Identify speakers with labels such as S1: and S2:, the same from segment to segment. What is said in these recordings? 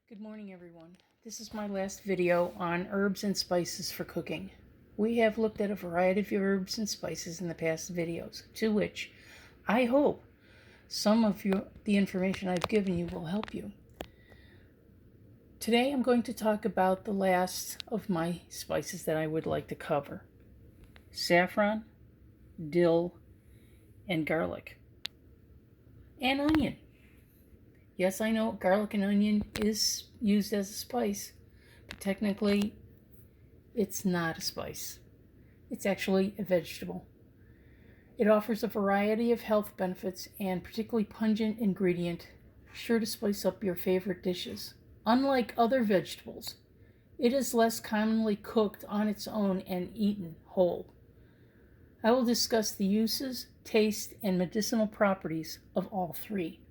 S1: Good morning, everyone. This is my last video on herbs and spices for cooking. We have looked at a variety of herbs and spices in the past videos, to which I hope some of the information I've given you will help you. Today I'm going to talk about the last of my spices that I would like to cover: saffron, dill, and garlic, and onion. Yes, I know garlic and onion is used as a spice, but technically it's not a spice. It's actually a vegetable. It offers a variety of health benefits and particularly pungent ingredient, sure to spice up your favorite dishes. Unlike other vegetables, it is less commonly cooked on its own and eaten whole. I will discuss the uses, taste, and medicinal properties of all three.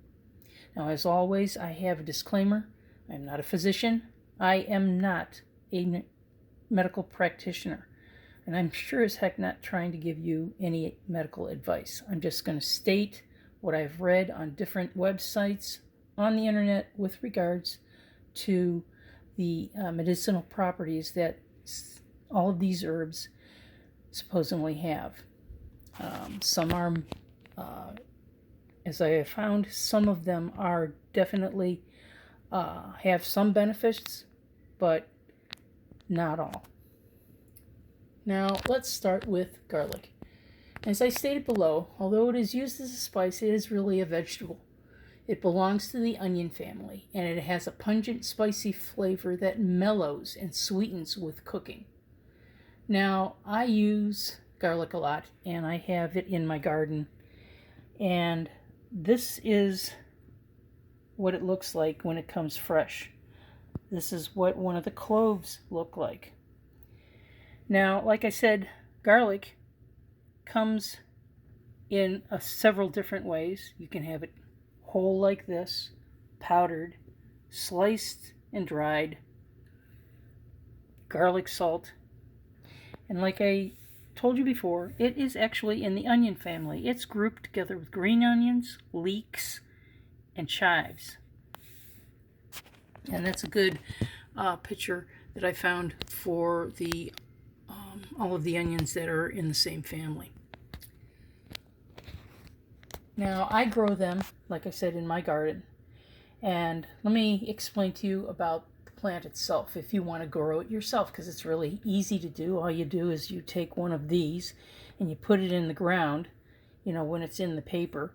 S1: Now, as always, I have a disclaimer. I am not a physician. I am not a medical practitioner. And I'm sure as heck not trying to give you any medical advice. I'm just going to state what I've read on different websites on the internet with regards to the medicinal properties that all of these herbs supposedly have. Some are as I have found, some of them are definitely have some benefits, but not all. Now, let's start with garlic. As I stated below, although it is used as a spice, it is really a vegetable. It belongs to the onion family, and it has a pungent, spicy flavor that mellows and sweetens with cooking. Now, I use garlic a lot, and I have it in my garden, and this is what it looks like when it comes fresh. This is what one of the cloves look like. Now, like I said, garlic comes in several different ways. You can have it whole like this, powdered, sliced and dried, garlic salt, and like I told you before, it is actually in the onion family. It's grouped together with green onions, leeks, and chives. And that's a good picture that I found for the all of the onions that are in the same family. Now, I grow them, like I said, in my garden. And let me explain to you about plant itself if you want to grow it yourself, because it's really easy to do. All you do is you take one of these and you put it in the ground, when it's in the paper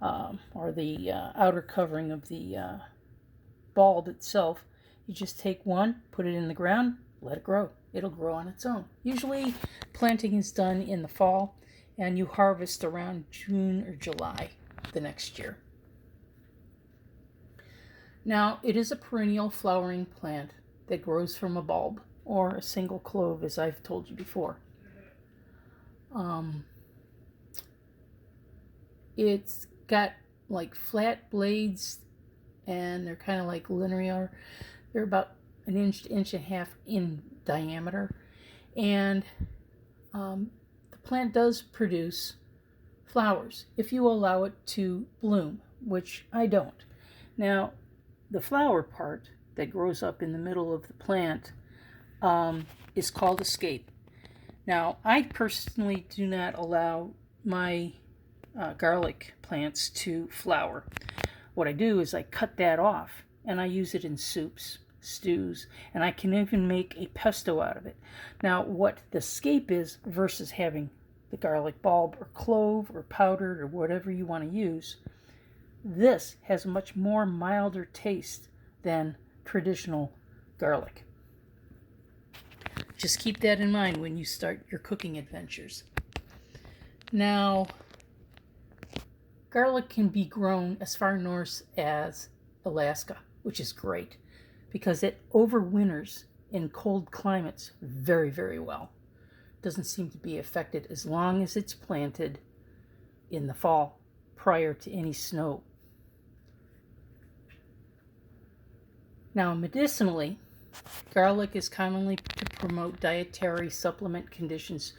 S1: or the outer covering of the bulb itself. You just take one, put it in the ground, let it grow. It'll grow on its own. Usually planting is done in the fall, and you harvest around June or July the next year. Now, it is a perennial flowering plant that grows from a bulb or a single clove, as I've told you before. It's got like flat blades, and they're kind of like linear. They're about an inch to inch and a half in diameter. And the plant does produce flowers if you allow it to bloom, which I don't. Now, the flower part that grows up in the middle of the plant is called a scape. Now, I personally do not allow my garlic plants to flower. What I do is I cut that off, and I use it in soups, stews, and I can even make a pesto out of it. Now, what the scape is versus having the garlic bulb or clove or powdered or whatever you want to use, this has a much more milder taste than traditional garlic. Just keep that in mind when you start your cooking adventures. Now, garlic can be grown as far north as Alaska, which is great because it overwinters in cold climates very, very well. Doesn't seem to be affected as long as it's planted in the fall prior to any snow. Now, medicinally, garlic is commonly to promote dietary supplement conditions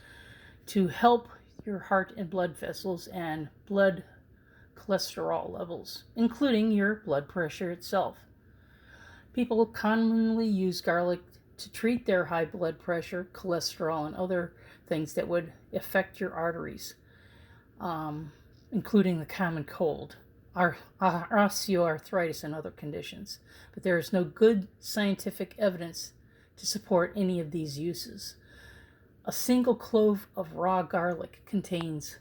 S1: to help your heart and blood vessels and blood cholesterol levels, including your blood pressure itself. People commonly use garlic to treat their high blood pressure, cholesterol, and other things that would affect your arteries, including the common cold, osteoarthritis, and other conditions. But there is no good scientific evidence to support any of these uses. A single clove of raw garlic contains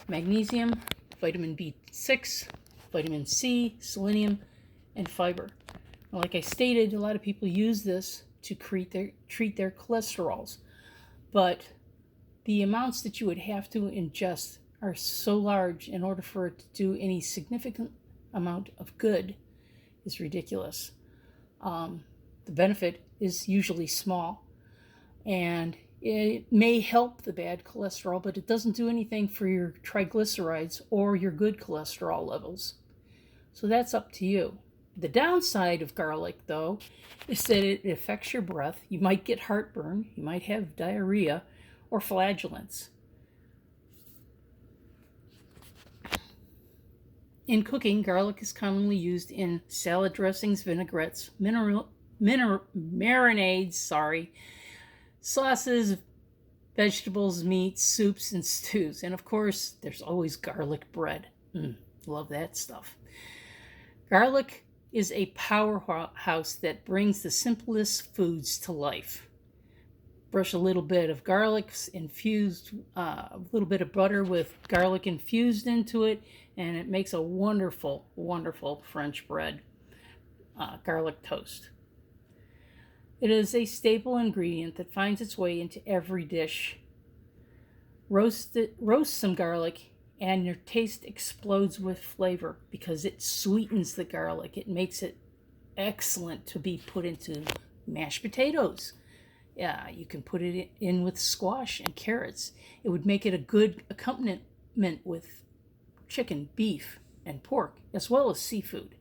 S1: magnesium, vitamin B6, vitamin C, selenium, and fiber. Like I stated, a lot of people use this to treat their cholesterols, but the amounts that you would have to ingest are so large in order for it to do any significant amount of good is ridiculous. The benefit is usually small, and it may help the bad cholesterol, but it doesn't do anything for your triglycerides or your good cholesterol levels. So that's up to you. The downside of garlic, though, is that it affects your breath. You might get heartburn, you might have diarrhea, or flatulence. In cooking, garlic is commonly used in salad dressings, vinaigrettes, marinades, sauces, vegetables, meats, soups, and stews. And of course, there's always garlic bread. Love that stuff. Garlic is a powerhouse that brings the simplest foods to life. Brush a little bit of garlic infused, a little bit of butter with garlic infused into it, and it makes a wonderful, wonderful French bread, garlic toast. It is a staple ingredient that finds its way into every dish. Roast some garlic, and your taste explodes with flavor because it sweetens the garlic. It makes it excellent to be put into mashed potatoes. Yeah, you can put it in with squash and carrots. It would make it a good accompaniment with chicken, beef, and pork, as well as seafood.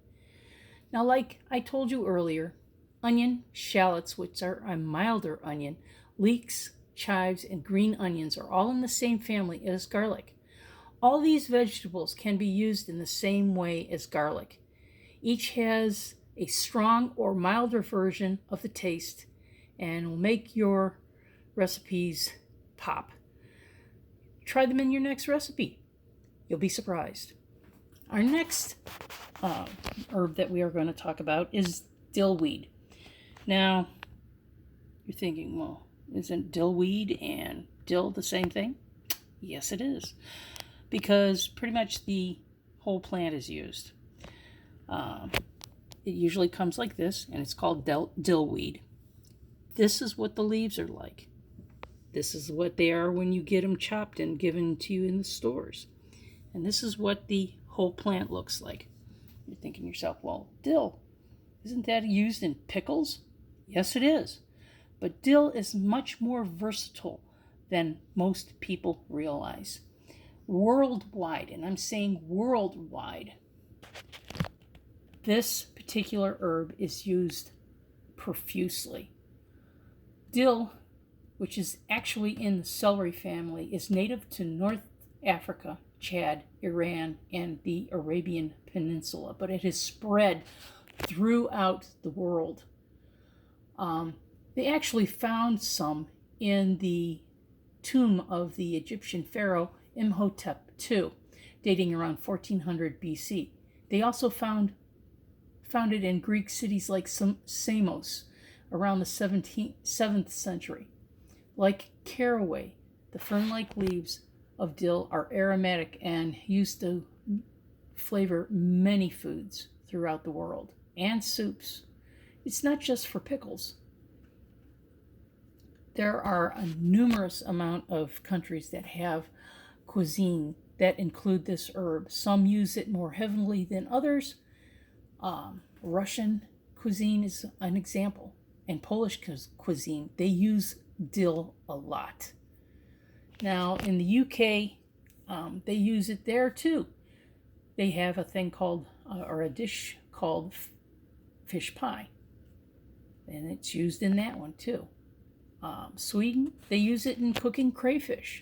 S1: Now, like I told you earlier, onion, shallots, which are a milder onion, leeks, chives, and green onions are all in the same family as garlic. All these vegetables can be used in the same way as garlic. Each has a strong or milder version of the taste and will make your recipes pop. Try them in your next recipe. You'll be surprised. Our next herb that we are going to talk about is dilweed. Now, you're thinking, well, isn't dillweed and dill the same thing? Yes, it is, because pretty much the whole plant is used. It usually comes like this, and it's called dillweed. This is what the leaves are like. This is what they are when you get them chopped and given to you in the stores. And this is what the whole plant looks like. You're thinking to yourself, well, dill, isn't that used in pickles? Yes, it is. But dill is much more versatile than most people realize. Worldwide, and I'm saying worldwide, this particular herb is used profusely. Dill, which is actually in the celery family, is native to North Africa, Chad, Iran, and the Arabian Peninsula, but it has spread throughout the world. They actually found some in the tomb of the Egyptian pharaoh Imhotep II, dating around 1400 BC. They also found it in Greek cities like Samos around the 7th century. Like caraway, the fern-like leaves of dill are aromatic and used to flavor many foods throughout the world and soups. It's not just for pickles. There are a numerous amount of countries that have cuisine that include this herb. Some use it more heavily than others. Russian cuisine is an example, and Polish cuisine, they use dill a lot. Now, in the UK, they use it there too. They have a thing called, or a dish called fish pie, and it's used in that one too. Sweden, they use it in cooking crayfish.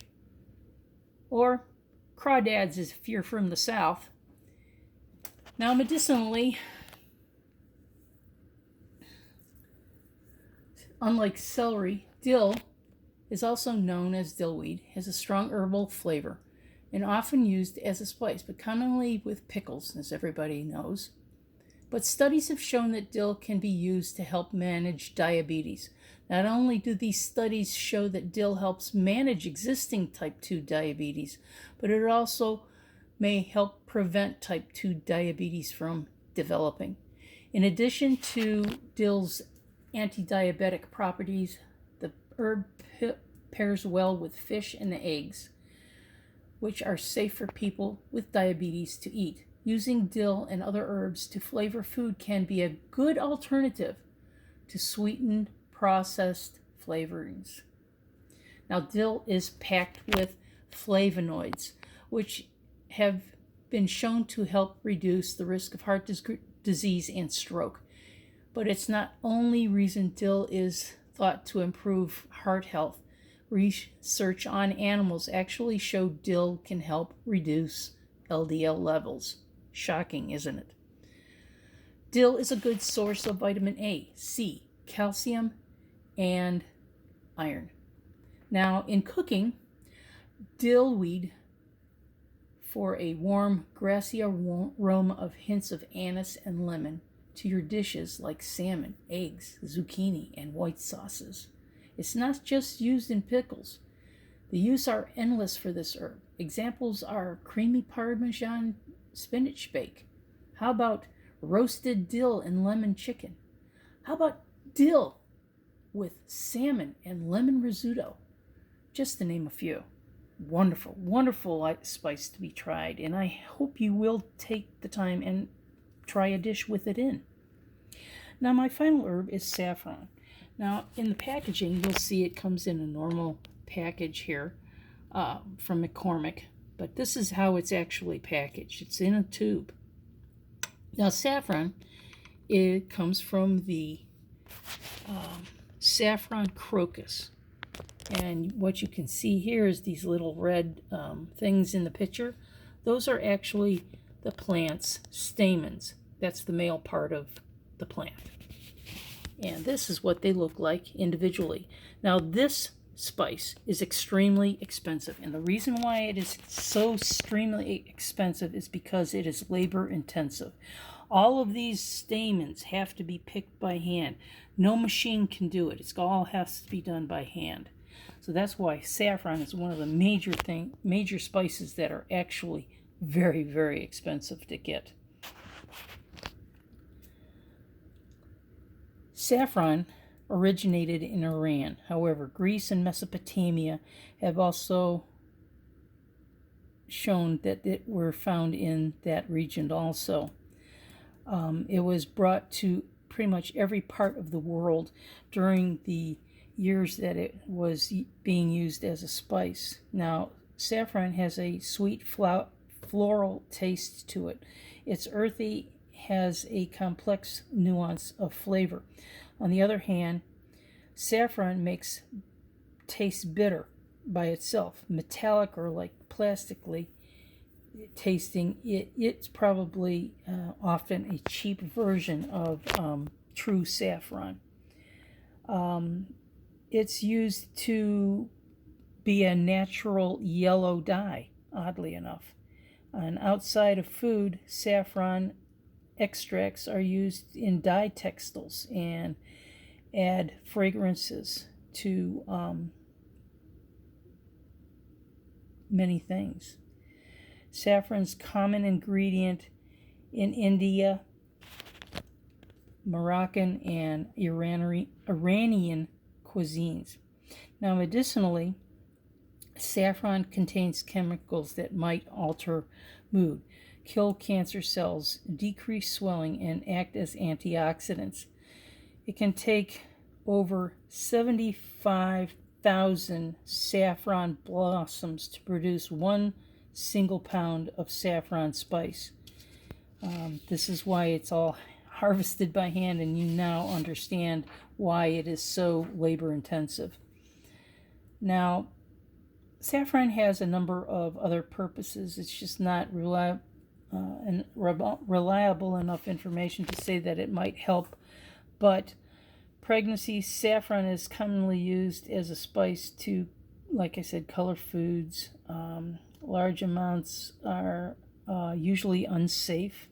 S1: Or crawdads if you're from the south. Now, medicinally, unlike celery, dill is also known as dillweed, has a strong herbal flavor and often used as a spice, but commonly with pickles, as everybody knows. But studies have shown that dill can be used to help manage diabetes. Not only do these studies show that dill helps manage existing type 2 diabetes, but it also may help prevent type 2 diabetes from developing. In addition to dill's anti-diabetic properties, the herb pairs well with fish and eggs, which are safe for people with diabetes to eat. Using dill and other herbs to flavor food can be a good alternative to sweetened processed flavorings. Now, dill is packed with flavonoids, which have been shown to help reduce the risk of heart disease and stroke. But it's not only reason dill is thought to improve heart health. Research on animals actually showed dill can help reduce LDL levels. Shocking, isn't it? Dill is a good source of vitamin A, C, calcium, and iron. Now, in cooking, dillweed for a warm, grassy aroma of hints of anise and lemon to your dishes like salmon, eggs, zucchini, and white sauces. It's not just used in pickles. The uses are endless for this herb. Examples are creamy Parmesan spinach bake. How about roasted dill and lemon chicken? How about dill with salmon and lemon risotto? Just to name a few. Wonderful, wonderful spice to be tried, and I hope you will take the time and try a dish with it in. Now, my final herb is saffron. Now, in the packaging, you'll see it comes in a normal package here from McCormick, but this is how it's actually packaged. It's in a tube. Now, saffron, it comes from the saffron crocus. And what you can see here is these little red things in the picture. Those are actually the plant's stamens. That's the male part of the plant. And this is what they look like individually. Now, this spice is extremely expensive. And the reason why it is so extremely expensive is because it is labor intensive. All of these stamens have to be picked by hand. No machine can do it. It all has to be done by hand. So that's why saffron is one of the major spices that are actually very, very expensive to get. Saffron originated in Iran. However, Greece and Mesopotamia have also shown that it were found in that region also. It was brought to pretty much every part of the world during the years that it was being used as a spice. Now, saffron has a sweet floral taste to it. It's earthy, has a complex nuance of flavor. On the other hand, saffron makes taste bitter by itself, metallic or like plastically tasting. It's probably often a cheap version of true saffron. It's used to be a natural yellow dye, oddly enough. And outside of food, saffron extracts are used in dye textiles and add fragrances to many things. Saffron's common ingredient in India, Moroccan, and Iranian cuisines. Now, medicinally, saffron contains chemicals that might alter mood, kill cancer cells, decrease swelling, and act as antioxidants. It can take over 75,000 saffron blossoms to produce 1 single pound of saffron spice. This is why it's all harvested by hand, and you now understand why it is so labor intensive. Now, saffron has a number of other purposes. It's just not reliable enough information to say that it might help, but pregnancy, saffron is commonly used as a spice to, like I said, color foods. Large amounts are usually unsafe.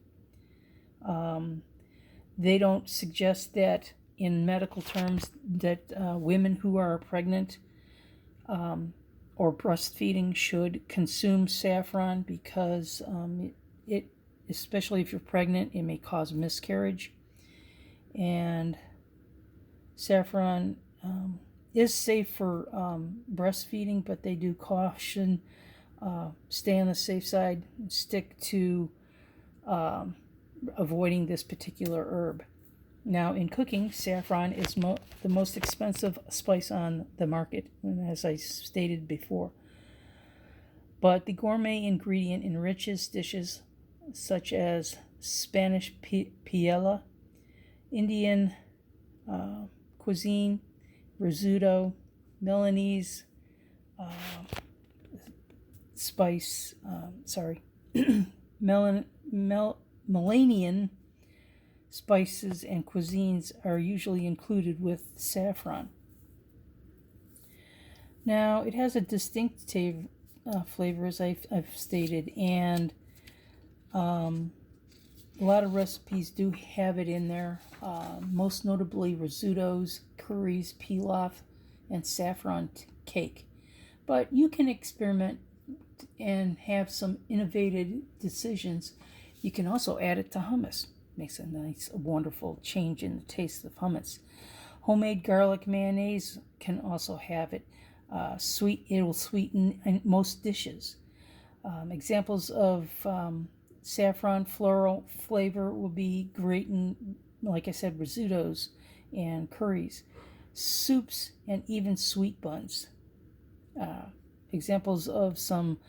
S1: They don't suggest that in medical terms that women who are pregnant or breastfeeding should consume saffron because it, especially if you're pregnant, it may cause miscarriage. And saffron is safe for breastfeeding, but they do caution stay on the safe side and stick to avoiding this particular herb. Now, in cooking, saffron is the most expensive spice on the market, as I stated before. But the gourmet ingredient enriches dishes such as Spanish paella, Indian cuisine, risotto, Milanese Melanian spices and cuisines are usually included with saffron. Now, it has a distinctive flavor, as I've stated, and a lot of recipes do have it in there, most notably risottos, curries, pilaf, and saffron cake. But you can experiment and have some innovative decisions. You can also add it to hummus. Makes a nice, wonderful change in the taste of hummus. Homemade garlic mayonnaise can also have it. It will sweeten most dishes. Examples of saffron floral flavor will be great in, like I said, risottos and curries, soups, and even sweet buns. Examples of some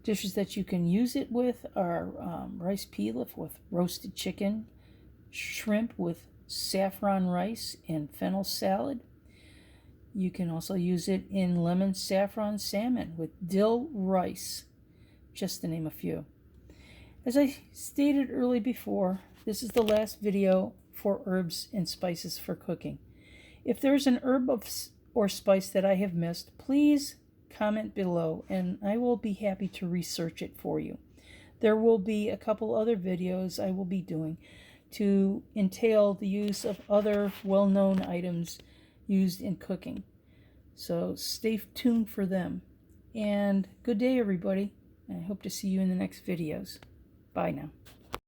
S1: dishes that you can use it with are rice pilaf with roasted chicken, shrimp with saffron rice and fennel salad. You can also use it in lemon saffron salmon with dill rice, just to name a few. As I stated early before, this is the last video for herbs and spices for cooking. If there's an herb or spice that I have missed, please comment below and I will be happy to research it for you. There will be a couple other videos I will be doing to entail the use of other well-known items used in cooking. So stay tuned for them. And good day, everybody. I hope to see you in the next videos. Bye now.